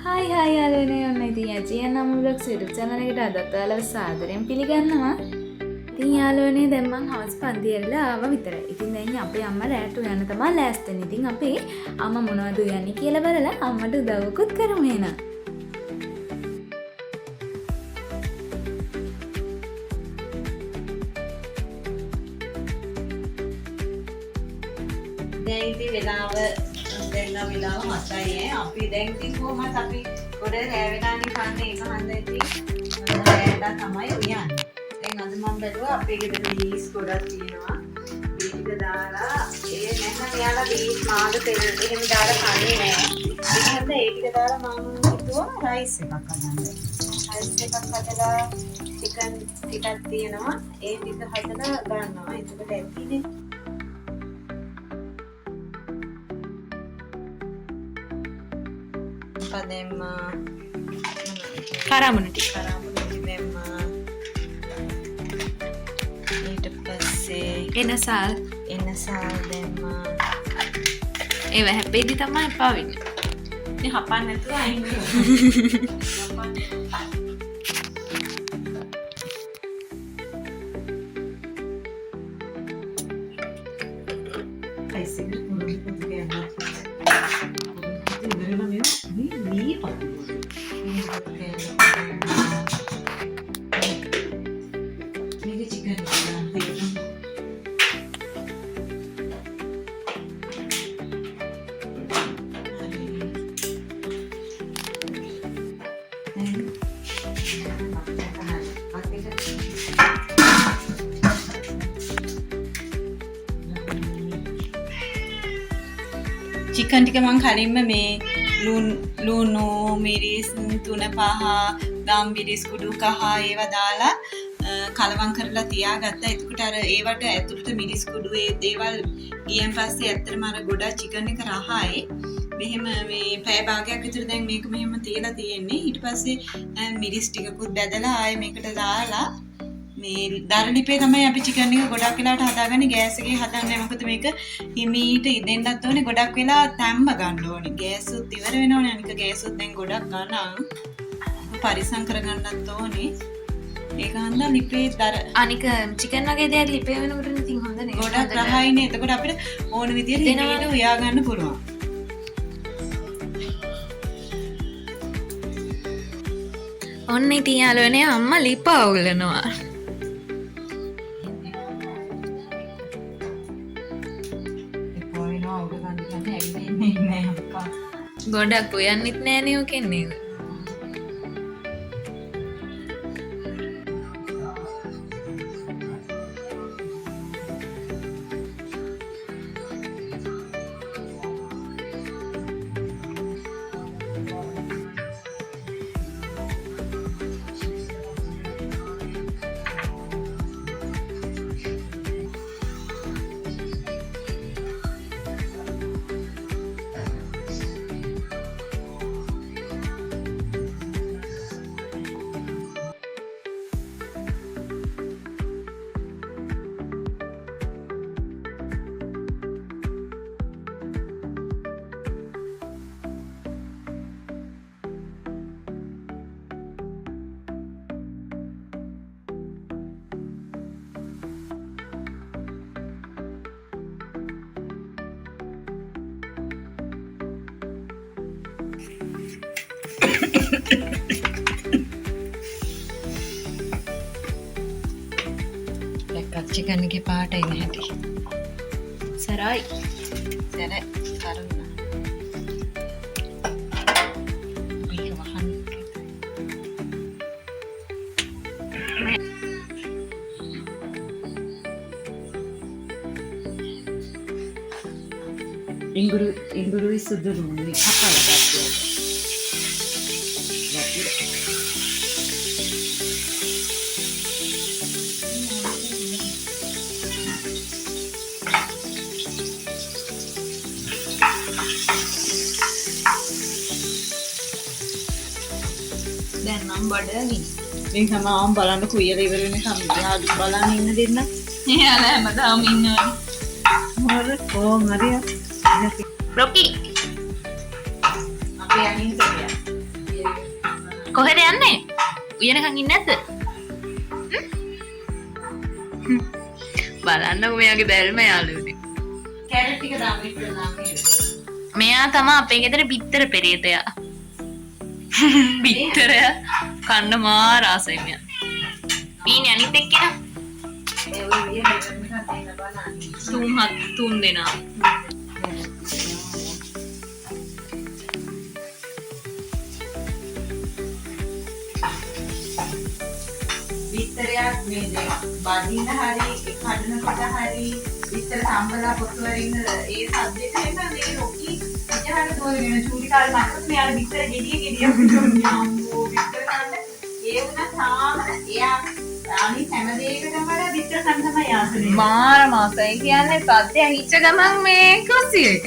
Hi hi යාළුවනේ ඔන්න ඉතින් ඇජියන් අමුලොක්ස් YouTube channel එකට අදත් ඔයාලව සාදරයෙන් පිළිගන්නවා. ඉතින් යාළුවනේ දැන් මං හවස් පන්ති ඇරලා ආවා විතරයි. ඉතින් දැන් අපේ අම්මා රැට උයන්න තමයි ලෑස්ති වෙන්නේ. ඉතින් අපි අම්මා මොනවද උයන්නේ කියලා බලලා අම්මට උදව්වකුත් කරමු එහෙනම්. දැන් ඉතින් වෙලාව දැන් වෙලාව 7යි අපි දැන් ඉතින් කොහොමද අපි පොඩ රෑ වෙනානේ කන්නේ ඒක හන්ද ඉතින් රෑට තමයි උයන්නේ. දැන් අද මම බැලුවා අපේ ගෙදර බීස් ගොඩක් තියෙනවා. බීස් ටික දාලා ඒ නැත්නම් එයාලා බීස් මාළු තෙල් එහෙම දාලා කන්නේ නැහැ. ඒකෙන්ද ඒ ටික දාලා මම හිතුවා රයිස් එකක් හදන්න. රයිස් එකක් හදලා චිකන් ටිකක් තියෙනවා. ඒ ටික හදලා ගන්නවා. එතකොට ඇතිනේ දැම්ම කරමුණ ටික දැම්ම ඊට පස්සේ එනසල් දැම්ම ඒව හැපෙද්දි තමයි එපා වෙන්නේ. ඉතින් හපන්න නැතුව අයින් චිකන් ටික මම කලින්ම මේ ලුණු මිරිස් තුන පහ ගම්බිරිස් කුඩු කහ ඒවා දාලා කලවම් කරලා තියාගත්තා. එතකොට අර ඒවට ඇතුළට මිරිස් කුඩු ඒ දේවල් ගියන් පස්සේ ඇත්තටම අර ගොඩක් චිකන් එක රහයි. මෙහෙම මේ පැය භාගයක් විතර දැන් මේක මෙහෙම තියලා තියෙන්නේ. ඊට පස්සේ මිරිස් ටිකකුත් බැදලා ආයේ මේකට දාලා මේ දරලිපේ තමයි අපි චිකන් එක ගොඩක් වෙලාවට හදාගන්නේ. ගෑස් එකේ හදන්නේ මොකද මේක හිමීට ඉදෙන්නත් ඕනේ. ගොඩක් වෙලා තැම්බ ගන්න ඕනේ. ගෑස් උත් ඉවර වෙනවනේ. අනික ගෑස් උත් දැන් ගොඩක් ගන්න පරිස්සම් කරගන්නත් ඕනේ. ඒක හන්දා ලිපේ දර අනික චිකන් වගේ දෙයක් ලිපේ වෙනකොට ඉතින් හොඳ නේ. ගොඩක් රහයිනේ. එතකොට අපිට ඕන විදියට හිමීට උයා ගන්න පුළුවන්. ඔන්න ඉතින් යාළුවනේ අම්මා ලිප අවුලනවා. ගොඩක් උයන්නෙත් නෑනේ ඔකෙන් නේද? චිකන් එකේ පාට එන හැටි සරයි සර කරුණා මේක වහන්න ඉඟුරු සුදුරු මුනි කපලා ගත්තා. දැන් නම් බඩගිනි. මේ සමාවම් බලන්න කුයලා ඉවර වෙනකම් බලන්න ඉන්න දෙන්න. එයාලා හැමදාම ඉන්නවා. හොර කොහොම හරි Rocky. අපේ අනිත් කොහෙද යන්නේ? උයනකන් ඉන්නේ නැද්ද? බලන්න මෙයාගේ බැල්ම යාළුවනේ. කැරට් ටික දාන්න ඉස්සෙල්ලා නේද? මෙයා තමයි අපේ ගෙදර බිත්තර පෙරේතයා. බිත්තරය කන්න මාර ආසයි මෙයා. ඊනේ අනිත් එක්කෙනා ඒ ඔය විදිය දෙන්න බලන්න. තුන් දෙනා. විතරයක් මේ බඩින්න හරි කඩනකොට හරි විතර සම්බලා පොතු වරින්න ඒ සබ්ජෙක්ට් එක මේ රොකි ඉතහාර දෝරගෙන චූටි කාලේ මට මෙයාලා විතර ගෙඩිය පුදුන්නේ අම්මෝ විතර කන්න ඒ වුණා තාම එයා අනිත් හැම දෙයකටම වඩා විතර කන්න තමයි ආසනේ මාර මාසයි කියන්නේ සද්ද ඇහිච්ච ගමන් මේ කුස්සිය එක.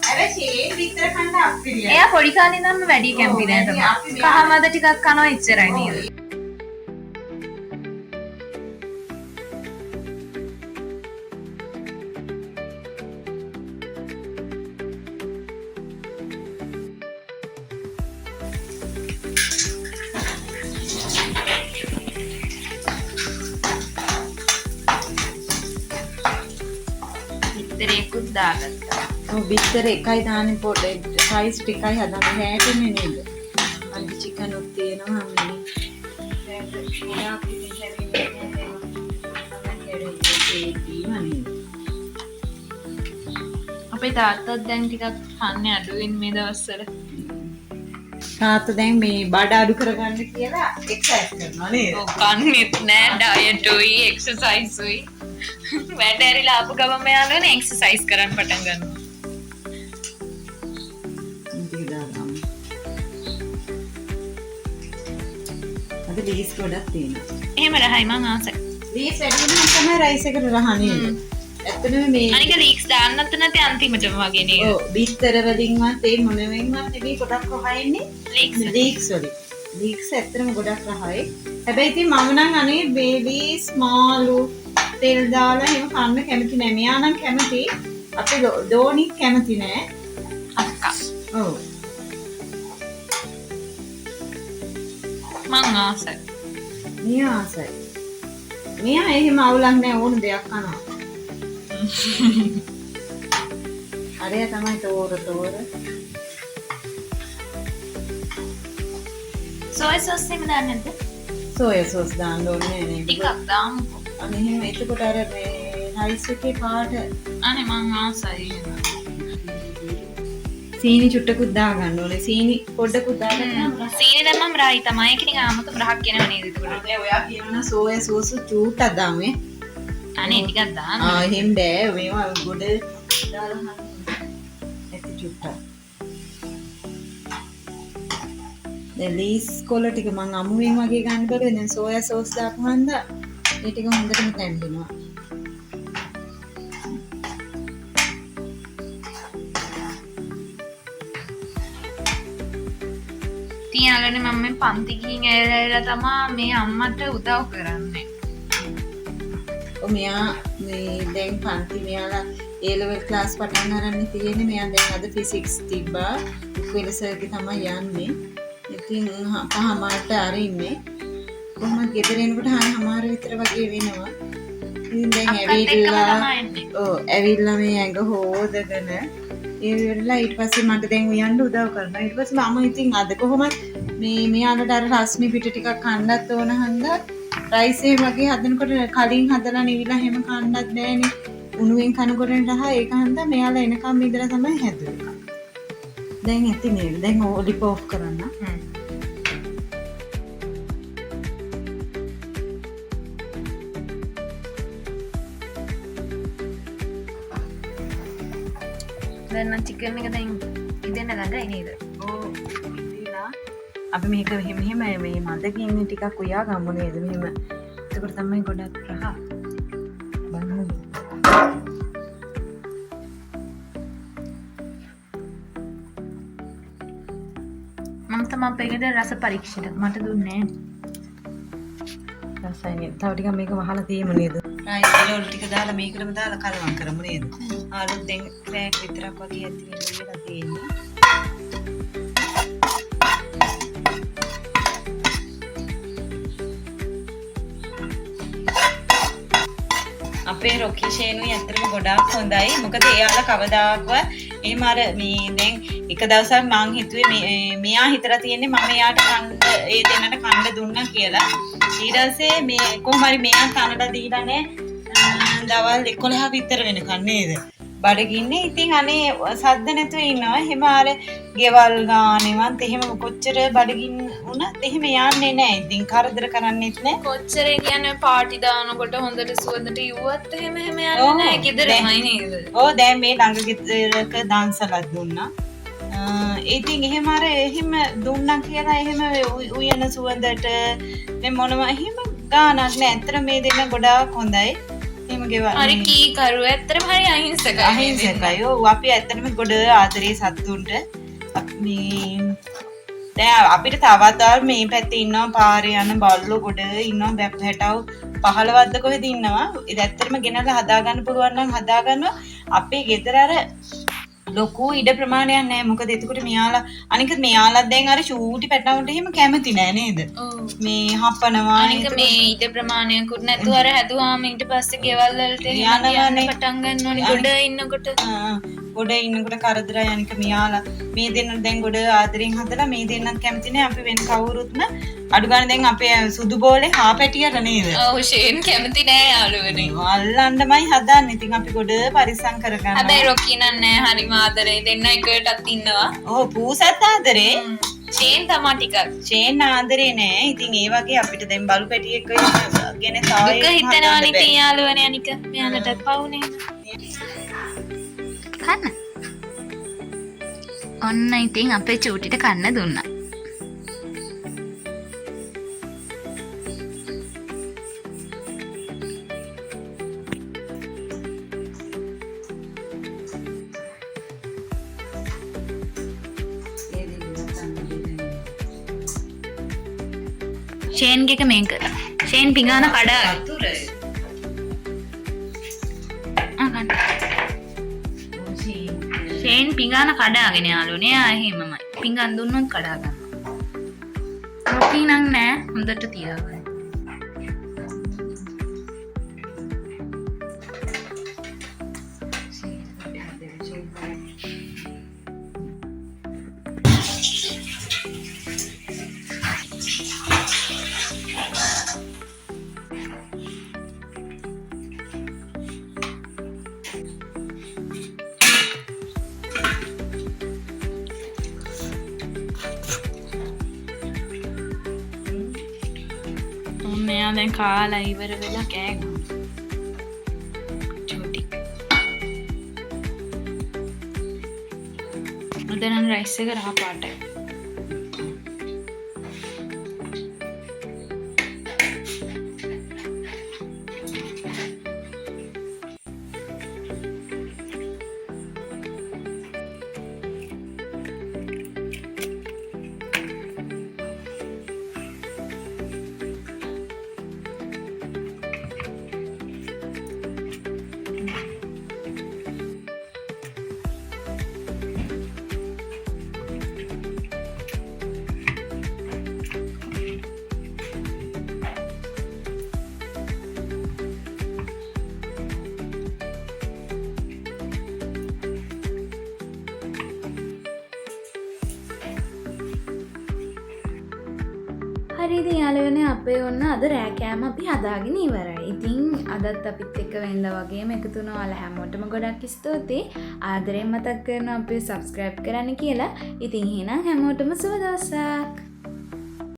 හැබැයි ඒ විතර කන්න අප්පිරිය. එයා පොඩි කාලේ ඉඳන්ම වැඩි කැම්පි නෑ තමයි. කහමද ටිකක් කනවා ඉච්චරයි නේද? බිත්තරේකුත් දාගත්තා. ඔව් බිත්තර එකයි දාන්නේ පොඩේ සයිස් ටිකයි හදන්නේ හැටනේ නේද? අනිත් චිකන් උත් තියෙනවා මේ. අපේ තාත්තත් දැන් ටිකක් කන්නේ අඩුවෙන් මේ දවස්වල. තාත්තා දැන් මේ බඩ අඩු කරගන්න කියලා එක්සර්සයිස් කරනවා නේද? ඔව් කන්නේත් නෑ ඩයට් උයි එක්සර්සයිස් උයි. වැඩ ඇරිලා ආපු ගමන් මෙයාලනේ එක්සර්සයිස් කරන්න පටන් ගන්නවා. අද ලීස් ගොඩක් තියෙනවා. එහෙම රහයි මං ආසයි. ලීස් වැඩි වෙනවා තමයි රයිස් එකට රහන්නේ. ඇත්තටම මේ අනික ලීක්ස් දාන්නත් නැති අන්තිමටම වගේ නේද? ඔව් බිත්තර වලින්වත් ඒ මොනෙවෙන්වත් නෙවෙයි ගොඩක් රහයින්නේ. ලීක්ස් වලින්. ලීක්ස් ඇත්තටම ගොඩක් රහයි. හැබැයි ඉතින් මම නම් අනේ බේබීස් මාළු තෙල් දාලා එහෙම කන්න කැමති නෑ. මෙයා නම් කැමති. අපේ දෝනි කැමති නෑ. අක්කා. ඔව්. මං ආසයි. මෙයා ආසයි. මෙයා එහෙම අවුලක් නෑ ඕන දෙයක් කනවා. අරය තමයි තෝර. සෝය සෝස් එහෙම දාන්නේ නැද්ද? සෝයා සෝස් දාන්න ඕනේ නේ. ටිකක් දාමුකෝ. අනේ එහෙම එතකොට අර මේ රයිස් එකේ පාට අනේ මං ආසයි එහෙම. සීනි චුට්ටකුත් දාගන්න ඕනේ. සීනි පොඩ්ඩකුත් දාගන්න. සීනි දැම්මම රායි තමයි. ඒක නිකන් 아무තු බ්‍රහක් කියනව නේද එතකොට? ඔයා කියනවා සෝයා සෝස් චූට්ටක් දාමු. අනේ ටිකක් දාන්න. එහෙම බෑ. මේවා ගොඩ දාලා හරි. ඇති චුට්ටක්. දැන් ලීස් කොළ ටික මං අමුවෙන් වගේ ගන්න බැලුවේ. දැන් සෝයා සෝස් දාපු හන්දා ඒ ටික හොඳටම තැම්බෙනවා. තියාගන්නේ මම මේ පන්ති ගිහින් ඇවිල්ලා තමයි මේ අම්මට උදව් කරන්නේ. මෙයා මේ දැන් පන්ති මෙයාලා A level class පටන් ගන්න තියෙන්නේ. මෙයා දැන් අද ෆිසික්ස් තිබ්බා. වෙලසර්ගේ තමයි යන්නේ. ඉතින් පහමාරට අරින්නේ. කොහොමද ගෙදර එනකොට හමාර විතර වගේ වෙනවා. ඉතින් දැන් ඇවිල්ලා මේ ඇඟ හොදගෙන ඒ වෙලාව ඊට පස්සේ මට දැන් උයන්න උදව් කරනවා. ඊට පස්සේ මම ඉතින් අද කොහොමද මේ මෙයාලට අර රස්නි පිට ටිකක් කන්නත් ඕන හන්දා රයිස් එක වගේ හදනකොට කලින් හදලා නිවිලා හැම කන්නත් බෑනේ. උණුවෙන් කනකොට රහ ඒක හන්දා මෙයාලා එනකම් ඉඳලා තමයි හැදුවේ. දැන් ඇති නේද? දැන් ඔලිප් ඔෆ් කරන්න. දැන් චිකන් එක දැන් ඉදෙන්න ළඟයි නේද? ඔව් ඉතිලා අපි මේක මෙහෙම මේ මදකින් ටිකක් උයා ගමු නේද? මෙහෙම. එතකොට තමයි ගොඩක් රහ. බලමු. මම තමයි අපේ ගෙදර රස පරීක්ෂණ මට දුන්නේ නැහැ. රසයි නේද? තව ටිකක් මේක වහලා තියෙමු නේද? රයිස් වල ටික දාලා මේකටම දාලා කලවම් කරමු නේද? ආලු දෙන් ක්‍රෑක් විතරක් වගේ ඇති වෙන්න තියෙන්නේ. අපේ රොකි ෂේනුයි ඇත්තටම ගොඩාක් හොඳයි. මොකද එයාලා කවදාකවත් එහෙම අර මේ දැන් එක දවසක් මං හිතුවේ මෙයා හිතලා තියෙන්නේ මම එයාට ඒ දෙන්නට කන්න දුන්නා කියලා. ඊට පස්සේ මේ කොහොම හරි මෙයා කනලා දීලානේ දවල් 11 විතර වෙනකන් නේද? බඩගින්නේ. ඉතින් අනේ සද්ද නැතුව ඉන්නවා. එහෙම අර ගෙවල් ගානෙවත් එහෙම කොච්චර බඩගින්න වුණත් එහෙම යන්නේ නැහැ. ඉතින් කරදර කරන්නෙත් නැහැ. කොච්චර කියන්නේ පාටි දානකොට හොඳට සුවඳට යුවත් එහෙම යන්නේ නැහැ. ගෙදරමයි නේද? ඔව් දැන් මේ ළඟ ගෙදරක දන්සලක් දුන්නා. ඉතින් එහෙම අර එහෙම දුන්නා කියලා එහෙම උයන සුවඳට මේ මොනවා එහෙම ගානක් නැහැ. ඇත්තට මේ දෙන්න ගොඩාක් හොඳයි. හරි කී කරු ඇත්තටම හරි අහිංසකයි. අහිංසකයි. ඔව් අපි ඇත්තටම ගොඩ ආදරේ සතුන්ට. මේ දැන් අපිට තවත් මේ පැත්තේ ඉන්නවා පාරේ යන බල්ලෝ ගොඩ ඉන්නවා බැප්පැටව 15ක්ද කොහෙද ඉන්නවා. ඒක ඇත්තටම ගෙනල්ලා හදා ගන්න පුළුවන් නම් හදා ගන්නවා. අපේ ගෙදර අර ලොකු ඉඩ ප්‍රමාණයක් නැහැ. මොකද එතකොට මෙයාලා අනික මෙයාලා දැන් අර ෂූටි පැටවුන්ට එහෙම කැමති නෑ නේද? මේ හපනවා. අනික මේ ඉඩ ප්‍රමාණයකුත් නැතුව අර හැදුවාම ඊට පස්සේ ගෙවල් වලට යන්න පටන් ගන්න ඕනි ගොඩ ඉන්නකොට. ගොඩ ඉන්නකොට කරදරයි. අනික මෙයාලා මේ දෙන්න දැන් ගොඩ ආදරෙන් හදලා මේ දෙන්නත් කැමති නෑ. අපි වෙන කවුරුත්ම අඩු ගන්න දැන් අපේ සුදු බෝලේ හා පැටියට නේද? ඔව් ෂේන් කැමති නෑ යාළුවනේ. අල්ලන්නමයි හදන්නේ. ඉතින් අපි ගොඩ පරිස්සම් කරගන්නවා. හැබැයි රොකී නෑ හරිම ආදරේ දෙන්න එකටත් ඉන්නවා. ඔව් පූසත් ආදරේ. ෂේන් තමා ටිකක්. ෂේන් ආදරේ නෑ. ඉතින් ඒ වගේ අපිට දැන් බලු පැටියෙක් ගෙන තායි දුක හිතනවනේ ඉතින් යාළුවනේ අනික මෙයාලටත් පවුනේ. කන්න. ඔන්න ඉතින් අපේ චූටිට කන්න දුන්නා. ෂේන්ගේ මේක ෂේන් පිඟාන කඩා ෂේන් පිඟාන කඩාගෙන යාළුවනේ. ආ එහෙමමයි. පිඟාන දුන්නොත් කඩා ගන්නවා. රොටි නම් නෑ හොඳට තියාගන්න. මෙයා දැන් කාලා ඉවර වෙලා කෑ ගහනවා. චූටි. උදේන රයිස් එක රහ පාටයි. හරි ඉතින් යාළුවනේ අපේ ඔන්න අද රෑ කෑම අපි හදාගෙන ඉවරයි. ඉතින් අදත් අපිත් එක්ක වෙනද වගේම එකතු වුණ ඔයාලා හැමෝටම ගොඩක් ස්තුතියි. ආදරෙන් මතක් කරනවා අපිව subscribe කරන්න කියලා. ඉතින් එහෙනම් හැමෝටම සුබ දවසක්.